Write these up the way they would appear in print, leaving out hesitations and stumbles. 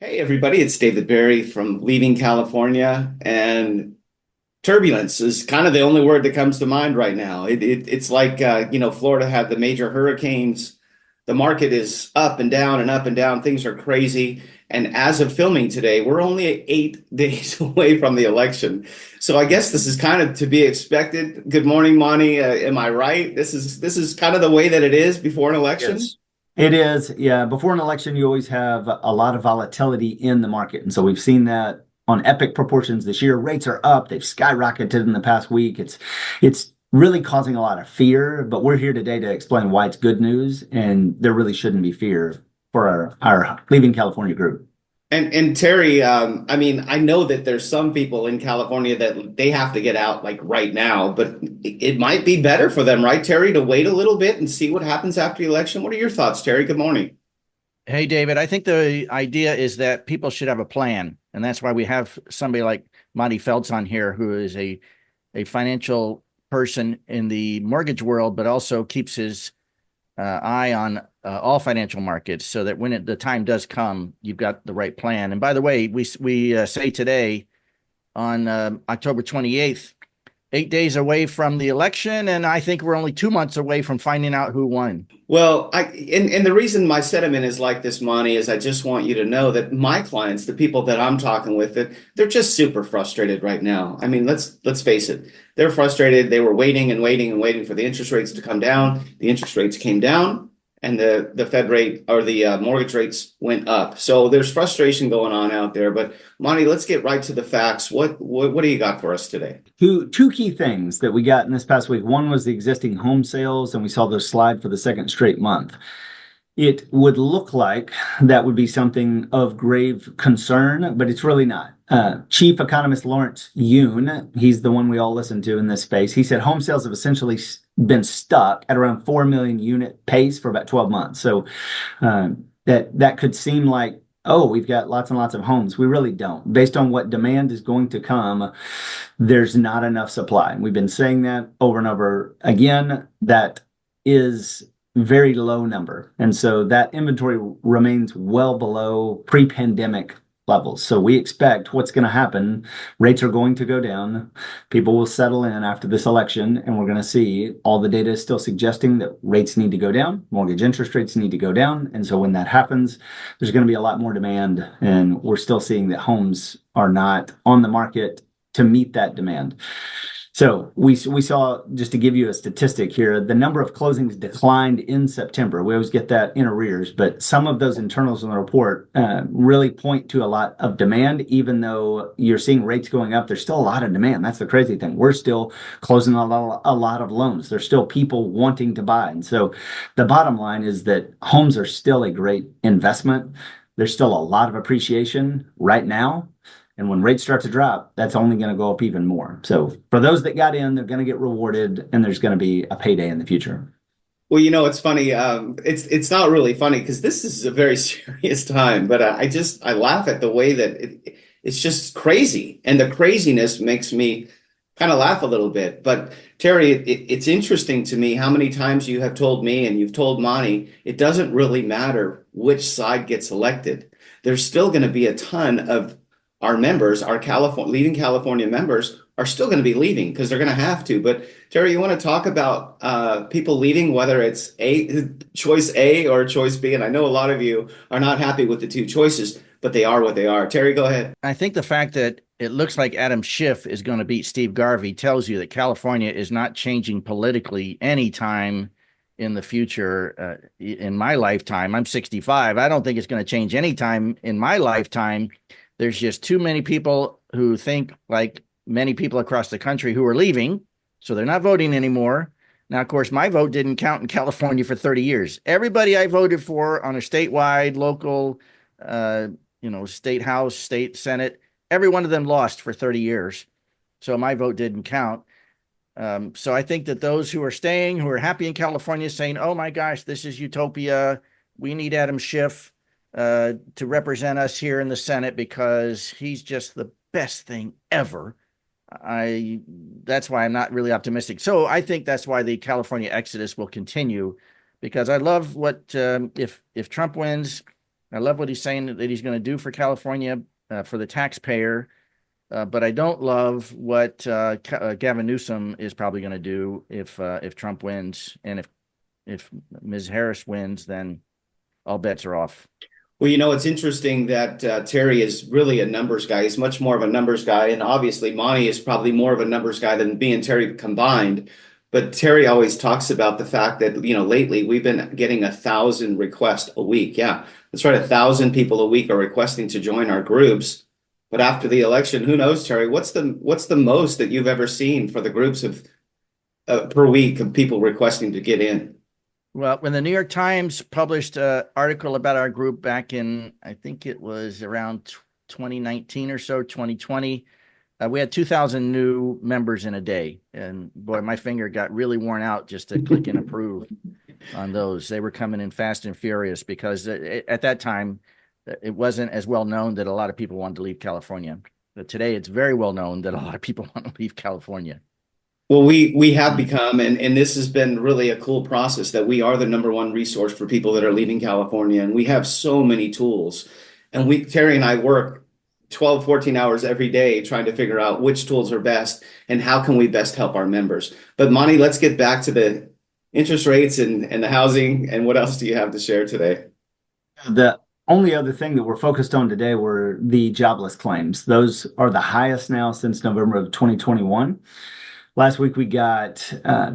Hey everybody, it's David Barry from Leaving California, and turbulence is kind of the only word that comes to mind right now. It's like Florida had the major hurricanes. The market is up and down and up and down. Things are crazy. And as of filming today, we're only 8 days away from the election. So I guess this is kind of to be expected. Good morning, Monty. Am I right? This is kind of the way that it is before an election. Yes. It is. Yeah. Before an election, you always have a lot of volatility in the market. And so we've seen that on epic proportions this year. Rates are up. They've skyrocketed in the past week. It's really causing a lot of fear, but we're here today to explain why it's good news and there really shouldn't be fear for our Leaving California group. And Terry, I mean, I know that there's some people in California that they have to get out like right now, but it might be better for them, right, Terry, to wait a little bit and see what happens after the election. What are your thoughts, Terry? Good morning. Hey, David, I think the idea is that people should have a plan. And that's why we have somebody like Monty Feltz on here, who is a financial person in the mortgage world, but also keeps his eye on all financial markets so that when the time does come, you've got the right plan. And by the way, we say today on October 28th, 8 days away from the election. And I think we're only 2 months away from finding out who won. Well, and the reason my sentiment is like this, Monty, is I just want you to know that my clients, the people that I'm talking with, that they're just super frustrated right now. I mean, let's face it. They're frustrated. They were waiting and waiting and waiting for the interest rates to come down. The interest rates came down, and the Fed rate or the mortgage rates went up. So there's frustration going on out there. But Monty, let's get right to the facts. What do you got for us today? Two key things that we got in this past week. One was the existing home sales, and we saw those slide for the second straight month. It would look like that would be something of grave concern, but it's really not. Chief economist Lawrence Yun, he's the one we all listen to in this space. He said home sales have essentially been stuck at around 4 million unit pace for about 12 months. So that could seem like, oh, we've got lots and lots of homes. We really don't. Based on what demand is going to come, there's not enough supply. And we've been saying that over and over again. That is very low number. And so that inventory remains well below pre-pandemic levels. So we expect what's going to happen. Rates are going to go down. People will settle in after this election, and we're going to see all the data is still suggesting that rates need to go down. Mortgage interest rates need to go down. And so when that happens, there's going to be a lot more demand. And we're still seeing that homes are not on the market to meet that demand. So we saw, just to give you a statistic here, the number of closings declined in September. We always get that in arrears, but some of those internals in the report really point to a lot of demand. Even though you're seeing rates going up, there's still a lot of demand. That's the crazy thing. We're still closing a lot of loans. There's still people wanting to buy. And so the bottom line is that homes are still a great investment. There's still a lot of appreciation right now. And when rates start to drop, that's only going to go up even more. So for those that got in, they're going to get rewarded, and there's going to be a payday in the future. Well, it's funny. It's not really funny because this is a very serious time. But I laugh at the way that it's just crazy, and the craziness makes me kind of laugh a little bit. But Terry, it's interesting to me how many times you have told me and you've told Monty it doesn't really matter which side gets elected. There's still going to be a ton of our members, our California leading California members, are still going to be leaving because they're going to have to. But Terry, you want to talk about people leaving, whether it's choice A or choice B? And I know a lot of you are not happy with the two choices, but they are what they are. Terry, go ahead. I think the fact that it looks like Adam Schiff is going to beat Steve Garvey tells you that California is not changing politically anytime in the future. In my lifetime, I'm 65. I don't think it's going to change anytime in my lifetime. There's just too many people who think like many people across the country who are leaving, so they're not voting anymore. Now, of course, my vote didn't count in California for 30 years. Everybody I voted for on a statewide, local, state house, state senate, every one of them lost for 30 years. So my vote didn't count. So I think that those who are staying, who are happy in California, saying, oh my gosh, this is utopia. We need Adam Schiff to represent us here in the Senate because he's just the best thing ever. That's why I'm not really optimistic. So I think that's why the California exodus will continue, because I love what if Trump wins, I love what he's saying that he's going to do for California, for the taxpayer. But I don't love what Gavin Newsom is probably going to do if Trump wins, and if Ms. Harris wins, then all bets are off. Well, it's interesting that Terry is really a numbers guy. He's much more of a numbers guy. And obviously, Monty is probably more of a numbers guy than me and Terry combined. But Terry always talks about the fact that, lately we've been getting 1,000 requests a week. Yeah, that's right. 1,000 people a week are requesting to join our groups. But after the election, who knows, Terry? What's the most that you've ever seen for the groups of per week of people requesting to get in? Well, when the New York Times published an article about our group back in, I think it was around 2019 or so, 2020, we had 2,000 new members in a day. And boy, my finger got really worn out just to click and approve on those. They were coming in fast and furious because at that time, it wasn't as well known that a lot of people wanted to leave California. But today, it's very well known that a lot of people want to leave California. Well, we have become, and this has been really a cool process, that we are the number one resource for people that are leaving California. And we have so many tools. And Terry and I work 12, 14 hours every day trying to figure out which tools are best and how can we best help our members. But Monty, let's get back to the interest rates and the housing. And what else do you have to share today? The only other thing that we're focused on today were the jobless claims. Those are the highest now since November of 2021. Last week, we got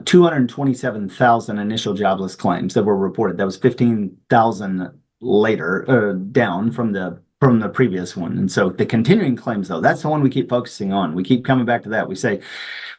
227,000 initial jobless claims that were reported. That was 15,000 later, down from the previous one. And so the continuing claims, though, that's the one we keep focusing on. We keep coming back to that. We say,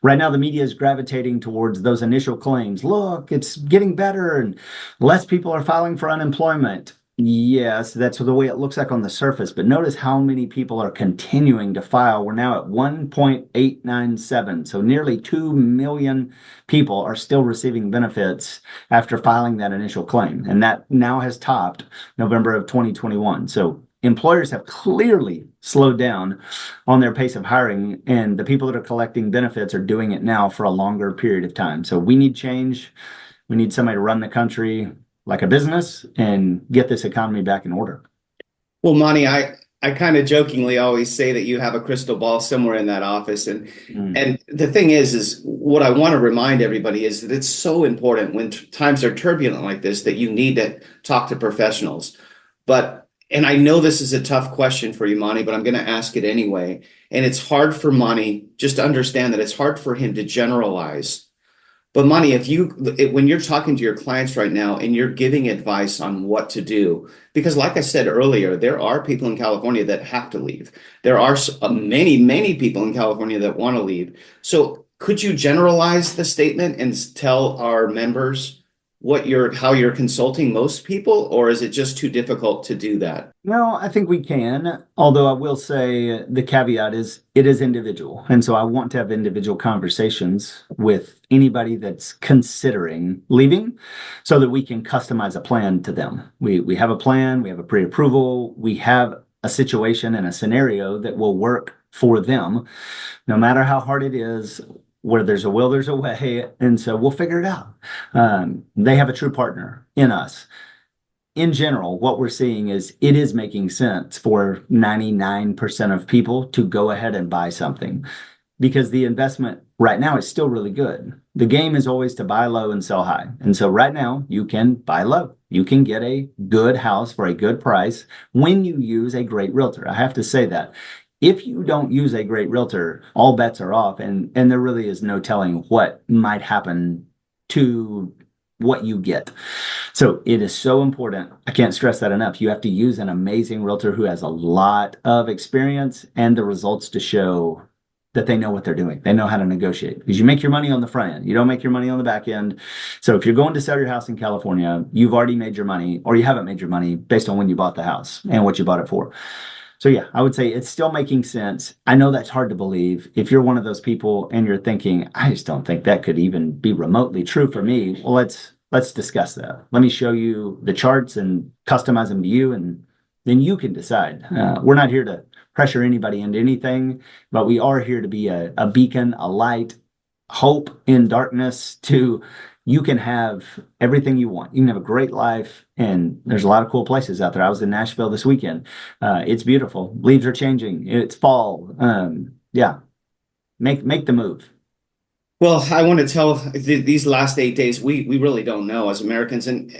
right now, the media is gravitating towards those initial claims. Look, it's getting better and less people are filing for unemployment. Yes, that's the way it looks like on the surface, but notice how many people are continuing to file. We're now at 1.897, so nearly 2 million people are still receiving benefits after filing that initial claim, and that now has topped November of 2021. So employers have clearly slowed down on their pace of hiring, and the people that are collecting benefits are doing it now for a longer period of time. So we need change. We need somebody to run the country like a business and get this economy back in order. Well, Monty, I kind of jokingly always say that you have a crystal ball somewhere in that office. And the thing is what I want to remind everybody is that it's so important when times are turbulent like this that you need to talk to professionals. And I know this is a tough question for you, Monty, but I'm going to ask it anyway. And it's hard for Monty just to understand that it's hard for him to generalize. But Monty, when you're talking to your clients right now and you're giving advice on what to do, because like I said earlier, there are people in California that have to leave. There are many, many people in California that want to leave. So could you generalize the statement and tell our members how you're consulting most people, or is it just too difficult to do that? No, I think we can. Although I will say the caveat is it is individual. And so I want to have individual conversations with anybody that's considering leaving so that we can customize a plan to them. We have a plan, we have a pre-approval, we have a situation and a scenario that will work for them, no matter how hard it is. Where there's a will, there's a way. And so we'll figure it out. They have a true partner in us. In general, what we're seeing is it is making sense for 99% of people to go ahead and buy something because the investment right now is still really good. The game is always to buy low and sell high. And so right now you can buy low. You can get a good house for a good price when you use a great realtor. I have to say that. If you don't use a great realtor, all bets are off, and there really is no telling what might happen to what you get. So it is so important. I can't stress that enough. You have to use an amazing realtor who has a lot of experience and the results to show that they know what they're doing. They know how to negotiate because you make your money on the front end. You don't make your money on the back end. So if you're going to sell your house in California, you've already made your money or you haven't made your money based on when you bought the house and what you bought it for. So yeah, I would say it's still making sense. I know that's hard to believe. If you're one of those people and you're thinking, I just don't think that could even be remotely true for me. Well, let's discuss that. Let me show you the charts and customize them to you, and then you can decide. We're not here to pressure anybody into anything, but we are here to be a beacon, a light, hope in darkness to you can have everything you want. You can have a great life, and there's a lot of cool places out there. I was in Nashville this weekend. It's beautiful. Leaves are changing. It's fall. Yeah, make the move. Well, I want to tell these last 8 days, we really don't know as Americans, and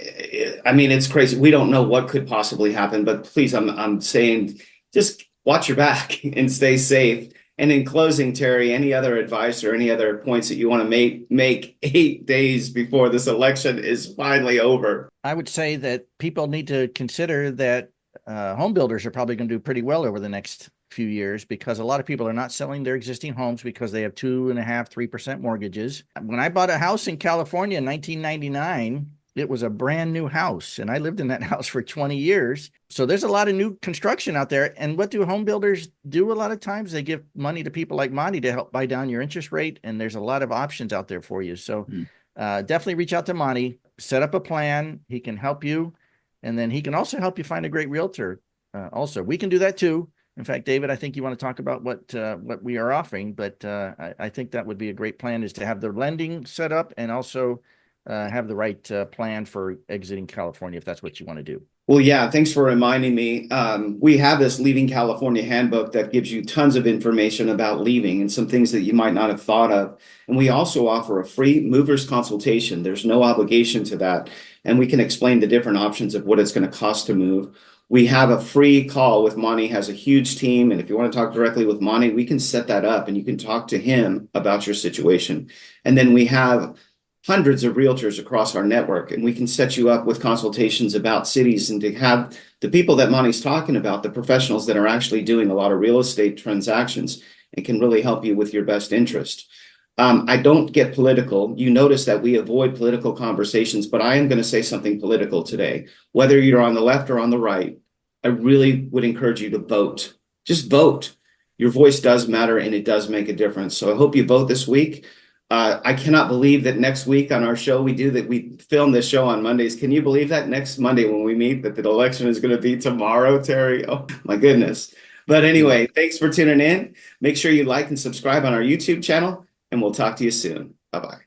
I mean it's crazy. We don't know what could possibly happen, but please, I'm saying just watch your back and stay safe. And in closing, Terry, any other advice or any other points that you want to make 8 days before this election is finally over? I would say that people need to consider that home builders are probably going to do pretty well over the next few years, because a lot of people are not selling their existing homes because they have 2.5%, 3% mortgages. When I bought a house in California in 1999, it was a brand new house, and I lived in that house for 20 years. So there's a lot of new construction out there. And what do home builders do? A lot of times they give money to people like Monty to help buy down your interest rate. And there's a lot of options out there for you. So definitely reach out to Monty, set up a plan. He can help you. And then he can also help you find a great realtor. Also, we can do that too. In fact, David, I think you want to talk about what we are offering, but I think that would be a great plan, is to have the lending set up and also have the right plan for exiting California, if that's what you want to do. Well, yeah, thanks for reminding me. We have this Leaving California handbook that gives you tons of information about leaving and some things that you might not have thought of. And we also offer a free movers consultation. There's no obligation to that. And we can explain the different options of what it's going to cost to move. We have a free call with Monty, has a huge team. And if you want to talk directly with Monty, we can set that up and you can talk to him about your situation. And then we have hundreds of realtors across our network, and we can set you up with consultations about cities, and to have the people that Monty's talking about, the professionals that are actually doing a lot of real estate transactions and can really help you with your best interest. I don't get political. You notice that we avoid political conversations, but I am going to say something political today. Whether you're on the left or on the right, I really would encourage you to vote. Just vote. Your voice does matter, and it does make a difference. So I hope you vote this week. I cannot believe that next week on our show, we film this show on Mondays. Can you believe that next Monday when we meet, that the election is going to be tomorrow, Terry? Oh, my goodness. But anyway, thanks for tuning in. Make sure you like and subscribe on our YouTube channel, and we'll talk to you soon. Bye-bye.